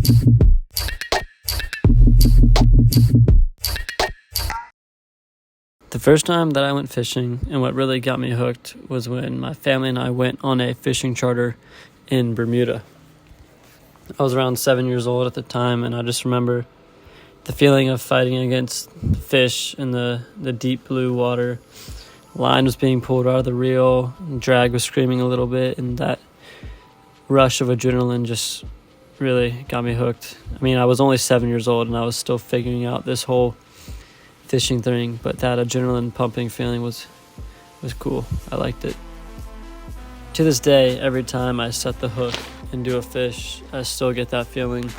The first time that I went fishing and what really got me hooked was when my family and I went on a fishing charter in Bermuda. I was around 7 years old at the time, and I just remember the feeling of fighting against fish in the deep blue water. Line was being pulled out of the reel, drag was screaming a little bit, and that rush of adrenaline just really got me hooked. I mean, I was only 7 years old, and I was still figuring out this whole fishing thing, but that adrenaline pumping feeling was cool. I liked it. To this day, every time I set the hook and do a fish, I still get that feeling,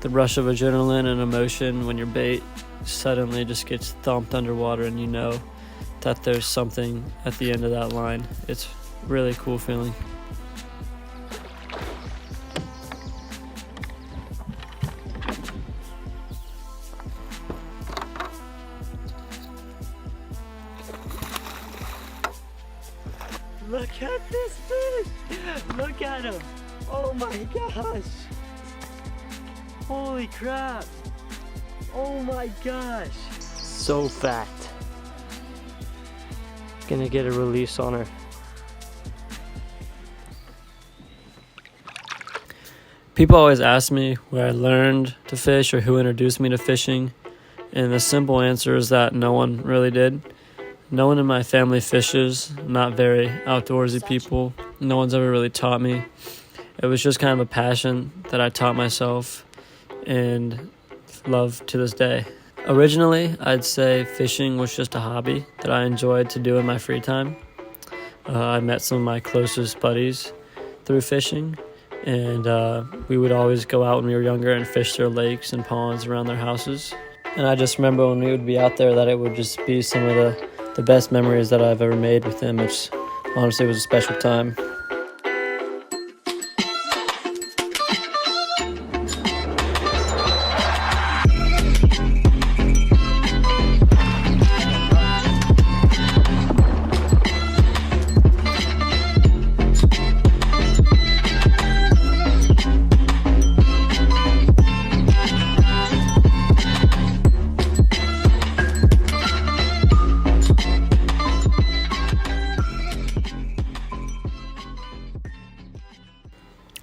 the rush of adrenaline and emotion when your bait suddenly just gets thumped underwater and you know that there's something at the end of that line. It's really cool feeling. Look at this fish! Look at him! Oh my gosh! Holy crap! Oh my gosh! So fat. Gonna get a release on her. People always ask me where I learned to fish or who introduced me to fishing, and the simple answer is that no one really did. No one in my family fishes, not very outdoorsy people. No one's ever really taught me. It was just kind of a passion that I taught myself and love to this day. Originally, I'd say fishing was just a hobby that I enjoyed to do in my free time. I met some of my closest buddies through fishing, and we would always go out when we were younger and fish their lakes and ponds around their houses. And I just remember when we would be out there that it would just be some of the best memories that I've ever made with them, which honestly was a special time.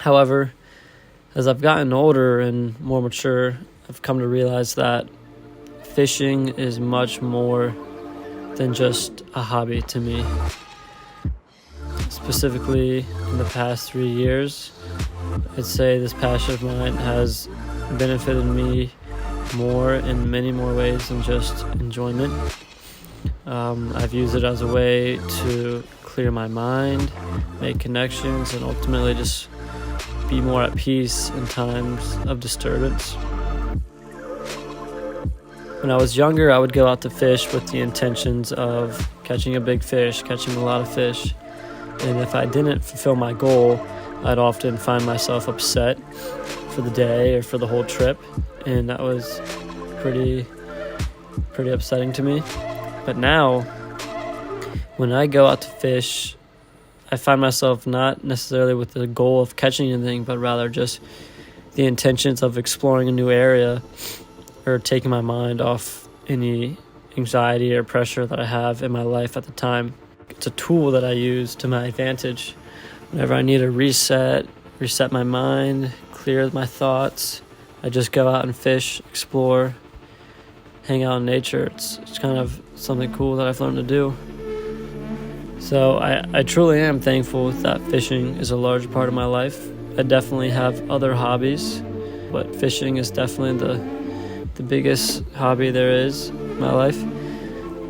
However, as I've gotten older and more mature, I've come to realize that fishing is much more than just a hobby to me. Specifically, in the past 3 years, I'd say this passion of mine has benefited me more in many more ways than just enjoyment. I've used it as a way to clear my mind, make connections, and ultimately just be more at peace in times of disturbance. When I was younger, I would go out to fish with the intentions of catching a big fish, catching a lot of fish. And if I didn't fulfill my goal, I'd often find myself upset for the day or for the whole trip. And that was pretty upsetting to me. But now, when I go out to fish, I find myself not necessarily with the goal of catching anything, but rather just the intentions of exploring a new area or taking my mind off any anxiety or pressure that I have in my life at the time. It's a tool that I use to my advantage. Whenever I need to reset my mind, clear my thoughts, I just go out and fish, explore, hang out in nature. It's kind of something cool that I've learned to do. So I truly am thankful that fishing is a large part of my life. I definitely have other hobbies, but fishing is definitely the biggest hobby there is in my life.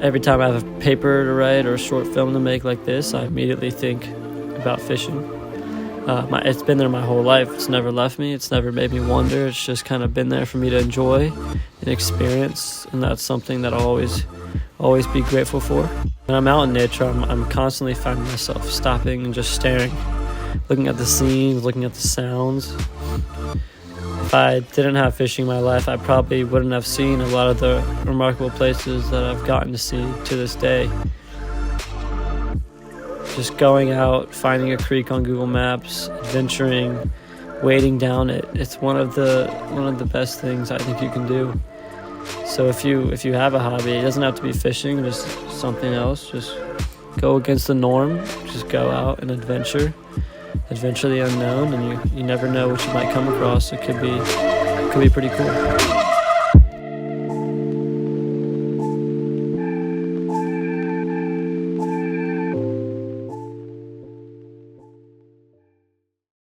Every time I have a paper to write or a short film to make like this, I immediately think about fishing. It's been there my whole life. It's never left me. It's never made me wonder. It's just kind of been there for me to enjoy and experience, and that's something that I'll always be grateful for. When I'm out in nature, I'm constantly finding myself stopping and just staring, looking at the scenes, looking at the sounds. If I didn't have fishing in my life, I probably wouldn't have seen a lot of the remarkable places that I've gotten to see to this day. Just going out, finding a creek on Google Maps, adventuring, wading down it. It's one of the best things I think you can do. So if you have a hobby, it doesn't have to be fishing, just something else. Just go against the norm. Just go out and adventure the unknown, and you never know what you might come across. It could be pretty cool.